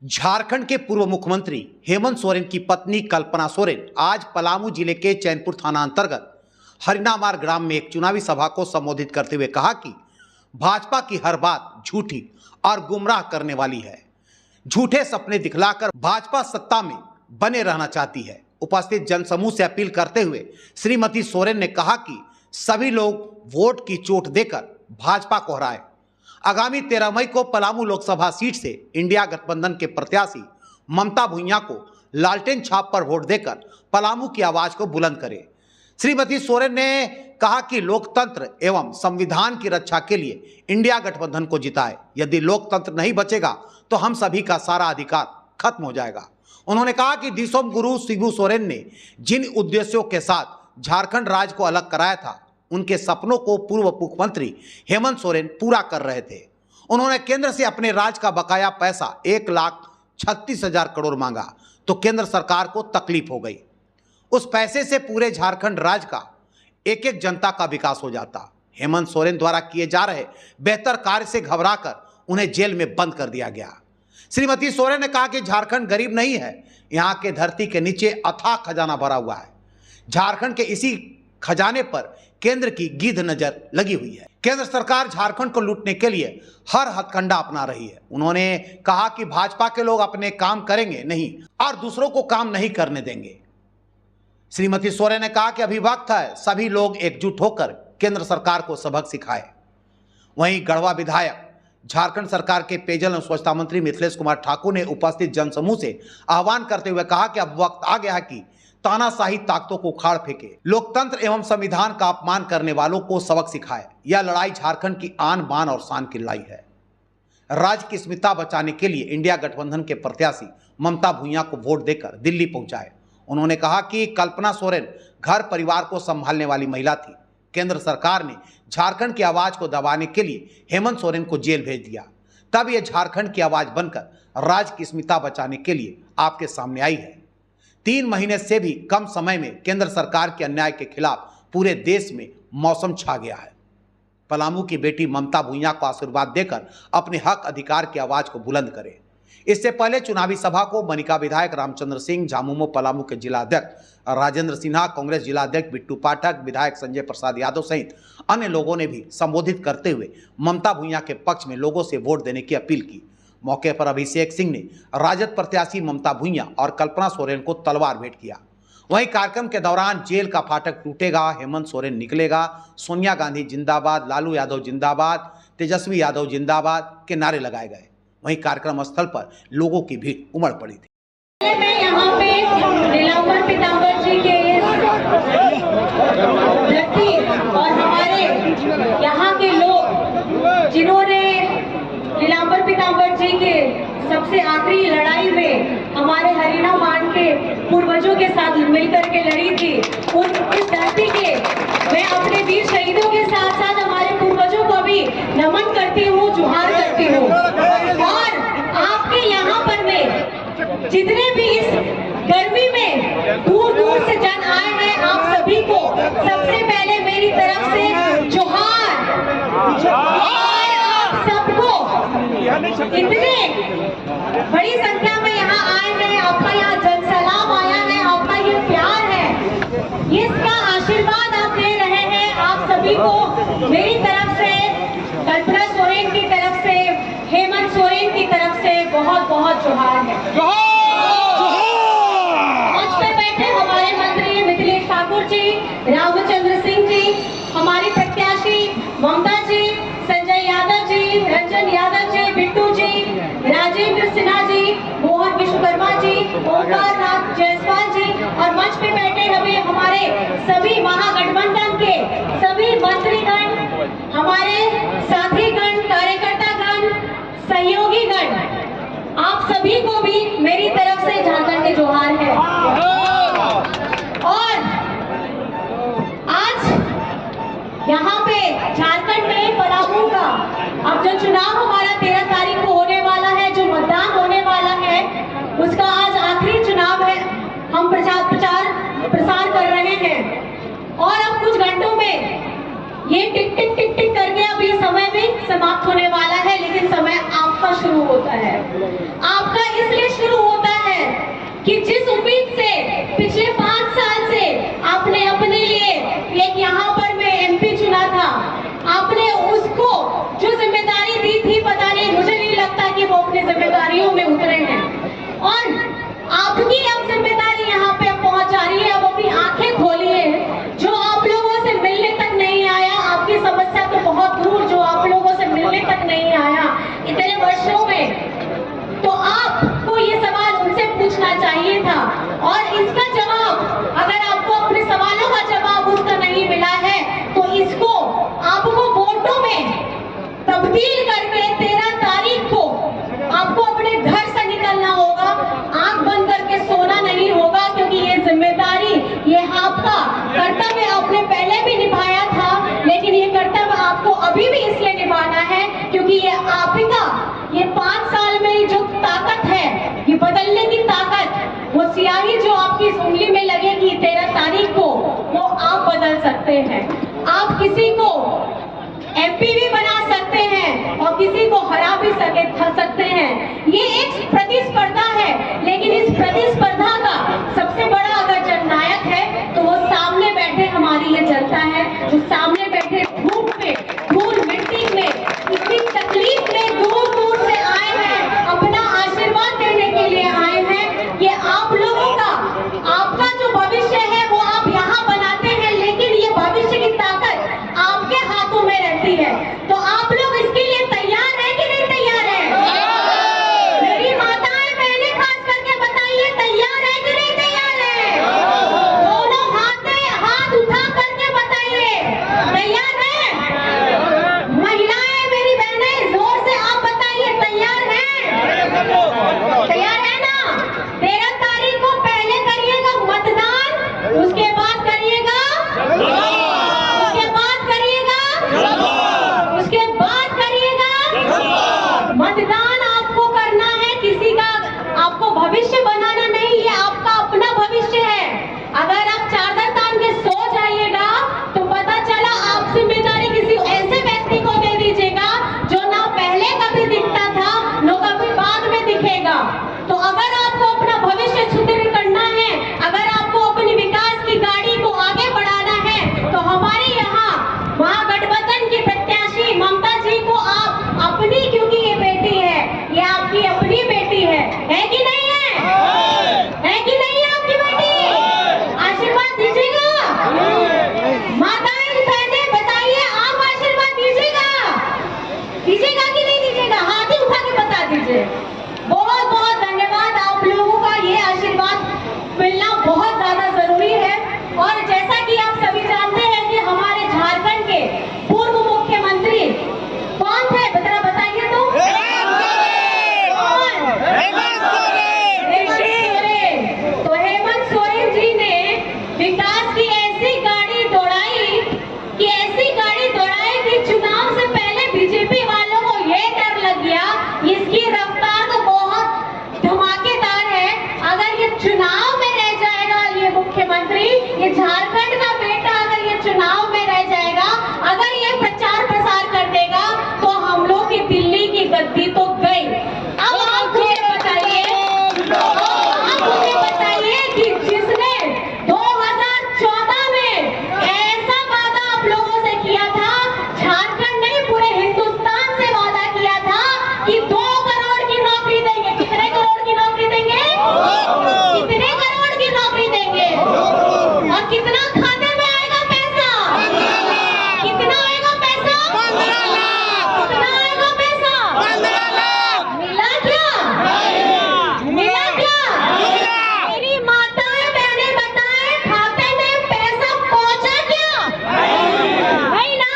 झारखंड के पूर्व मुख्यमंत्री हेमंत सोरेन की पत्नी कल्पना सोरेन आज पलामू जिले के चैनपुर थाना अंतर्गत हरिनामार ग्राम में एक चुनावी सभा को संबोधित करते हुए कहा कि भाजपा की हर बात झूठी और गुमराह करने वाली है। झूठे सपने दिखलाकर भाजपा सत्ता में बने रहना चाहती है। उपस्थित जनसमूह से अपील करते हुए श्रीमती सोरेन ने कहा कि सभी लोग वोट की चोट देकर भाजपा को हराए। आगामी 13 मई को पलामू लोकसभा सीट से इंडिया गठबंधन के प्रत्याशी ममता भुइयां को लालटेन छाप पर वोट देकर पलामू की आवाज को बुलंद करें। श्रीमती सोरेन ने कहा कि लोकतंत्र एवं संविधान की रक्षा के लिए इंडिया गठबंधन को जिताए। यदि लोकतंत्र नहीं बचेगा तो हम सभी का सारा अधिकार खत्म हो जाएगा। उन्होंने कहा कि दिसोम गुरु शिबू सोरेन ने जिन उद्देश्यों के साथ झारखंड राज्य को अलग कराया था, उनके सपनों को पूर्व मुख्यमंत्री हेमंत सोरेन पूरा कर रहे थे। उन्होंने केंद्र से अपने राज्य का बकाया पैसा 1,36,000 करोड़ मांगा तो केंद्र सरकार को तकलीफ हो गई। उस पैसे से पूरे झारखंड राज्य का एक एक जनता का विकास हो जाता। हेमंत सोरेन द्वारा किए जा रहे बेहतर कार्य से घबराकर उन्हें जेल में बंद कर दिया गया। श्रीमती सोरेन ने कहा कि झारखंड गरीब नहीं है, यहाँ के धरती के नीचे अथाह खजाना भरा हुआ है। झारखंड के इसी खजाने पर केंद्र की गीध नजर लगी हुई है। केंद्र सरकार झारखंड को लूटने के लिए हर हथकंडा अपना रही है। उन्होंने कहा कि भाजपा के लोग अपने काम करेंगे नहीं और दूसरों को काम नहीं करने देंगे। श्रीमती सोरेन ने कहा कि अभी वक्त है सभी लोग एकजुट होकर केंद्र सरकार को सबक सिखाए। वहीं गढ़वा विधायक झारखंड सरकार के पेयजल एवं स्वच्छता मंत्री मिथिलेश कुमार ठाकुर ने उपस्थित जनसमूह से आह्वान करते हुए कहा कि अब वक्त आ गया है कि तानाशाही ताकतों को उखाड़ फेंके, लोकतंत्र एवं संविधान का अपमान करने वालों को सबक सिखाए। यह लड़ाई झारखंड की आन बान और शान की लड़ाई है। राज्य की अस्मिता बचाने के लिए इंडिया गठबंधन के प्रत्याशी ममता भुइयां को वोट देकर दिल्ली पहुंचाए। उन्होंने कहा कि कल्पना सोरेन घर परिवार को संभालने वाली महिला थी। केंद्र सरकार ने झारखंड की आवाज को दबाने के लिए हेमंत सोरेन को जेल भेज दिया, तब यह झारखंड की आवाज बनकर राज्य की अस्मिता बचाने के लिए आपके सामने आई है। 3 महीने से भी कम समय में केंद्र सरकार के अन्याय के खिलाफ पूरे देश में मौसम छा गया है। पलामू की बेटी ममता भुइयां को आशीर्वाद देकर अपने हक अधिकार की आवाज को बुलंद करें। इससे पहले चुनावी सभा को मनिका विधायक रामचंद्र सिंह, झामुमो पलामू के जिला अध्यक्ष राजेंद्र सिन्हा, कांग्रेस जिला अध्यक्ष बिट्टू पाठक, विधायक संजय प्रसाद यादव सहित अन्य लोगों ने भी संबोधित करते हुए ममता भुइयां के पक्ष में लोगों से वोट देने की अपील की। मौके पर अभिषेक सिंह ने राजद प्रत्याशी ममता भुइयां और कल्पना सोरेन को तलवार भेंट किया। वहीं कार्यक्रम के दौरान जेल का फाटक टूटेगा, हेमंत सोरेन निकलेगा, सोनिया गांधी जिंदाबाद, लालू यादव जिंदाबाद, तेजस्वी यादव जिंदाबाद के नारे लगाए गए। वहीं कार्यक्रम स्थल पर लोगों की भीड़ उमड़ पड़ी थी। मैं यहाँ पे नीलांबर पीतांबर जी के व्यक्ति और हमारे यहाँ के लोग जिन्होंने नीलांबर पीतांबर जी के सबसे आखिरी लड़ाई में हमारे हरिनामार के पूर्वजों के साथ मिलकर के लड़ी थी, उन इस धरती के मैं अपने वीर शहीदों के साथ साथ हमारे पूर्वजों को भी नमन करती हूँ, जुहार करती हूँ। और आपके यहाँ पर मैं जितने भी इस गर्मी में दूर दूर से जन आए हैं, आप सभी को सबसे पहले मेरी तरफ से जुहार। और आप सबको इतने बड़ी संख्या में यहाँ आए हैं, आपका यहाँ जन सलाम आया है, आपका ये प्यार है, इसका आशीर्वाद आप दे रहे हैं। आप सभी को मेरी तरफ से, कल्पना सोरेन की तरफ से, हेमंत सोरेन की तरफ से बहुत बहुत जोहार है। मंच पे बैठे हमारे मंत्री मिथिलेश ठाकुर जी, रामचंद्र सिंह जी, हमारी प्रत्याशी ममता जी, संजय यादव जी, रंजन यादव जी, बिट्टू जी, राजेंद्र सिन्हा जी, मोहन विश्वकर्मा जी, ओंकार नाथ जायसवाल जी और मंच पे बैठे हमें हमारे सभी महागठबंधन के सभी मंत्रीगण, हमारे साथीगण, कार्यकर्तागण, सहयोगीगण, आप सभी को भी मेरी तरफ से झारखंड के जोहार है। और आज यहाँ पे झारखंड में पलामू का अब जो चुनाव हमारा 13 तारीख को होने वाला है, जो मतदान होने वाला है, उसका आज आखिरी चुनाव है। हम प्रसार कर रहे हैं और अब कुछ घंटों में ये टिक टिक टिक टिक करके अब ये समय भी समाप्त होने वाला है, लेकिन समय आपका शुरू होता है। आपका इसलिए 5 साल में जो ताकत है, ये बदलने की ताकत, वो स्याही जो आपकी इस उंगली में लगेगी 13 तारीख को, वो आप बदल सकते हैं। आप किसी को एमपी भी बना सकते हैं और किसी को हरा भी सकते हैं। ये एक प्रतिस्पर्धा है, लेकिन इस प्रतिस्पर्धा का सबसे बड़ा अगर जननायक है तो वो सामने बैठे हमारी ये जनता है, जो सामने बैठे धूप में, धूल मिट्टी में, इतनी तकलीफ में दूर दूर से आए हैं, अपना आशीर्वाद देने के लिए आए हैं। ये आप लोगों का, आपका जो भविष्य है वो आप यहाँ बनाते हैं, लेकिन ये भविष्य की ताकत आपके हाथों में रहती है। तो आप लोग इसके लिए तैयार हैं कि नहीं तैयार हैं? मेरी माताएं बहनें खास करके बताइए, तैयार है कि नहीं तैयार है? दोनों हाथ उठा करके बताइए, तैयार है? महिलाएं, मेरी बहनें, जोर से आप बताइए, तैयार है? तैयार है ना? 13 तारीख को पहले करिएगा मतदान, उसके बाद करिएगा, उसके बाद करिएगा, उसके बाद करिएगा मतदान। आपको करना है, किसी का आपको भविष्य बनाना नहीं, ये आपका अपना भविष्य है। अगर आप चादर तान के सो जाइएगा तो पता चला आप जिम्मेदारी किसी ऐसे व्यक्ति को दे दीजिएगा जो ना पहले कभी दिखता था, ना कभी बाद में दिखेगा। तो अगर आपको अपना भविष्य सुदृढ़ करना है, अगर आपको अपनी विकास की गाड़ी को आगे बढ़ाना है, तो हमारे यहाँ महागठबंधन की प्रत्याशी ममता जी को आप अपनी, क्योंकि ये बेटी है, ये आपकी अपनी बेटी है कि नहीं है? है कि नहीं है आपकी बेटी? आशीर्वाद दीजिएगा। माताएं बहनें बताइए, आप आशीर्वाद दीजिएगा, दीजिएगा कि नहीं दीजिएगा? हाथ ही उठा के बता दीजिए। बहुत बहुत धन्यवाद, आप लोगों का ये आशीर्वाद मिलना बहुत ज्यादा जरूरी है। और जैसा कि आप सभी जानते हैं कि हमारे झारखंड के पूर्व मुख्यमंत्री कौन थे, बताइए तो? तो हेमंत सोरेन जी ने विकास की ऐसी गाड़ी दौड़ाई कि चुनाव से पहले बीजेपी वालों को ये डर लग गया, इसकी रफ्तार तो बहुत धमाकेदार है, अगर ये चुनाव में रह जाएगा, ये मुख्यमंत्री, ये झारखंड का बेटा अगर ये चुनाव में रह जाएगा, अगर ये प्रचार प्रसार कर देगा, तो हम लोग की दिल्ली की गद्दी तो गई। अब आप मुझे बताइए कि जिसने 2014 में ऐसा वादा आप लोगों से किया था, झारखंड नहीं पूरे हिंदुस्तान से वादा किया था कि 2 करोड़ की नौकरी देंगे। कितने करोड़ की नौकरी देंगे? कितने करोड़ की नौकरी देंगे? और कितना खाते में आएगा पैसा? कितना आएगा पैसा? 15 लाख। कितना आएगा पैसा? 15 लाख। मिला क्या? मिला क्या? मेरी माताएं बहनें बताएं, खाते में पैसा पहुंचा क्या? नहीं ना?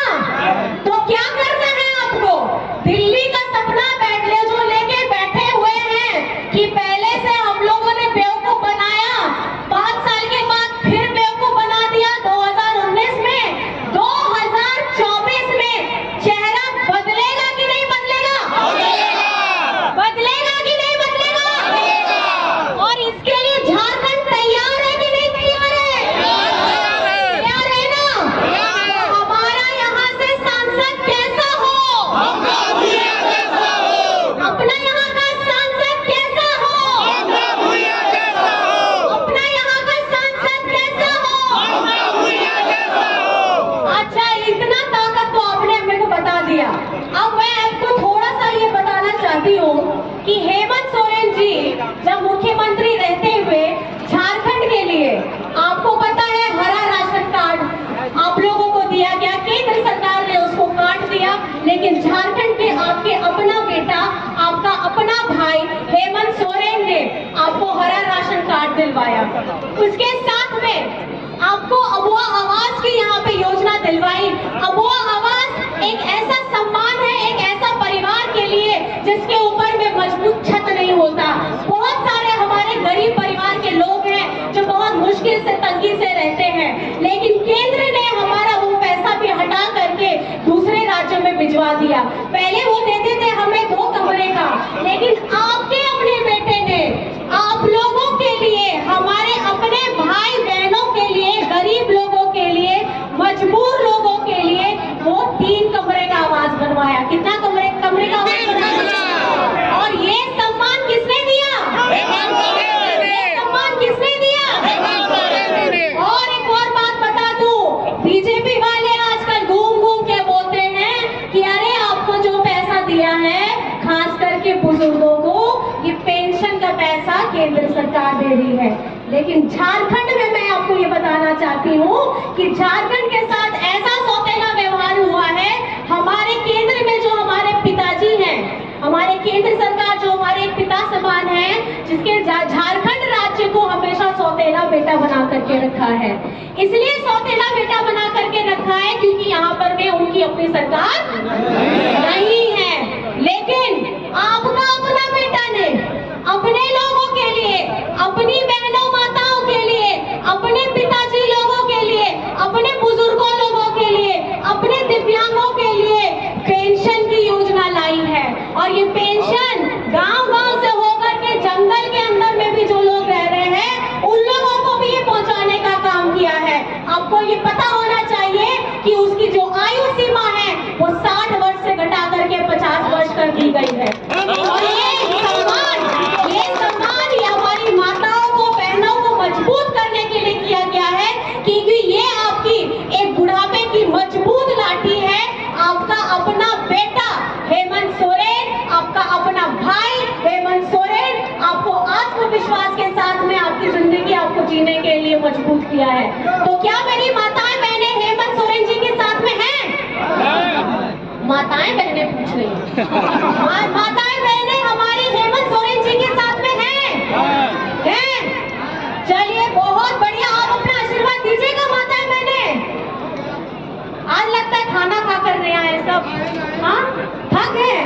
तो क्या करना है आपको? दिल्ली का सपना जो लेके बैठे हुए हैं कि पहले से हम लोगों ने बेवकूफ बनाया, 5 साल के बाद फिर बेवकूफ बना दिया 2019 में, 2024 में चेहरा बदलेगा कि नहीं बदलेगा? बदलेगा कि नहीं बदलेगा? और इसके लिए झारखंड तैयार है कि नहीं तैयार है? तैयार है ना? तो हमारा यहाँ से सांसद कैसा हो? अपना यहाँ का सांसद कैसा हो? अपना यहाँ का सांसद कैसा हो? अच्छा, इतना ताकत तो आपने मेरे को बता दिया। अब मैं आपको थोड़ा सा ये बताना चाहती हूँ कि हेमंत सोरेन जी जब मुख्यमंत्री रहते हुए झारखंड के लिए, आपको पता है, हरा राशन कार्ड आप लोगों को दिया गया, केंद्र सरकार ने उसको काट दिया, लेकिन झारखंड के आपके अपना बेटा, आपका अपना भाई हेमंत सोरेन ने आपको हरा राशन कार्ड दिलवाया। उसके साथ में आपको अबुआ आवास की यहाँ पे योजना दिलवाई। अबुआ आवास एक ऐसा सम्मान है, एक ऐसा परिवार के लिए जिसके ऊपर में मजबूत छत नहीं होता। बहुत सारे हमारे गरीब परिवार के लोग हैं जो बहुत मुश्किल से, तंगी से रहते हैं, लेकिन केंद्र ने हमारा वो पैसा भी हटा करके दूसरे राज्यों में भिजवा दिया। पहले वो देते थे हमें 2 कमरे का, लेकिन झारखंड में मैं आपको ये बताना चाहती हूँ कि झारखंड के साथ ऐसा सौतेला व्यवहार हुआ है। हमारे केंद्र में जो हमारे पिताजी हैं, हमारे केंद्र सरकार जो हमारे एक पिता समान है, जिसके झारखंड राज्य को हमेशा सौतेला बेटा बना करके रखा है। इसलिए सौतेला बेटा बना करके रखा है क्योंकि यहाँ पर में उनकी अपनी सरकार नहीं है। लेकिन आपका अपना बेटा ने अपने लोगों के लिए, अपनी बहनों माताओं के लिए, अपने पिताजी लोगों के लिए, अपने बुजुर्गों लोगों के लिए, अपने दिव्यांगों के लिए पेंशन की योजना लाई है। और ये पेंशन गांव-गांव से होकर के जंगल के अंदर में भी जो लोग रह रहे हैं उन लोगों को भी ये पहुंचाने का काम किया है। आपको ये पता होना चाहिए कि उसकी जो आयु सीमा है वो 60 वर्ष से घटा करके 50 वर्ष कर दी गई है। और ये हमारी माताओं को, बहनों को मजबूत करने के लिए किया गया है क्योंकि ये आपकी एक बुढ़ापे की मजबूत लाठी है। आपका अपना बेटा हेमंत सोरेन, आपका अपना भाई हेमंत सोरेन आपको आत्मविश्वास के साथ में आपकी जिंदगी आपको जीने के लिए मजबूत किया है। तो क्या मेरी माताएं बहनें हेमंत सोरेन जी के साथ में हैं? माताएं बहनें पूछ रही हैं। माताएं बहनें हमारी हेमंत सोरेन जी के साथ में हैं? चलिए, बहुत बढ़िया। आप अपना आशीर्वाद दीजिएगा माताएं बहनें। आज लगता है खाना खा कर नहीं आए सब, हाँ थक गए।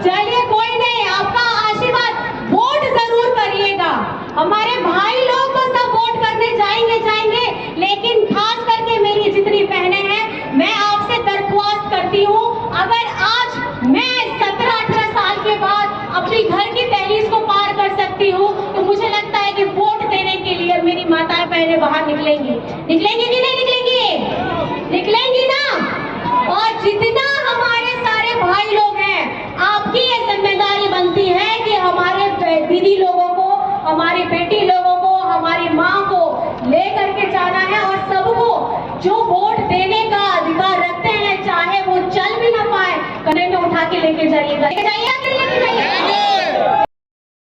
चलिए कोई नहीं, आपका आशीर्वाद, वोट जरूर करिएगा। हमारे भाई लोग तो सब वोट करने जाएंगे, लेकिन खास करके मेरी जितनी बहनें हैं, मैं आपसे दरख्वास्त करती हूँ, अगर आज मैं 17-18 साल के बाद अपनी घर की दहलीज को पार कर सकती हूँ तो मुझे लगता है कि वोट देने के लिए मेरी माताएं बहनें बाहर निकलेंगी कि नहीं निकलेंगी ना। और जितना हमारे सारे भाई लोग हैं, आपकी ये जिम्मेदारी बनती है कि हमारे दीदी लोगों को, हमारी बेटी लोगों को, हमारी माँ को ले करके जाना है और सबको जो वोट देने का अधिकार रखते हैं, चाहे वो चल भी ना पाए, कन्हे में उठा के लेके जाइएगा।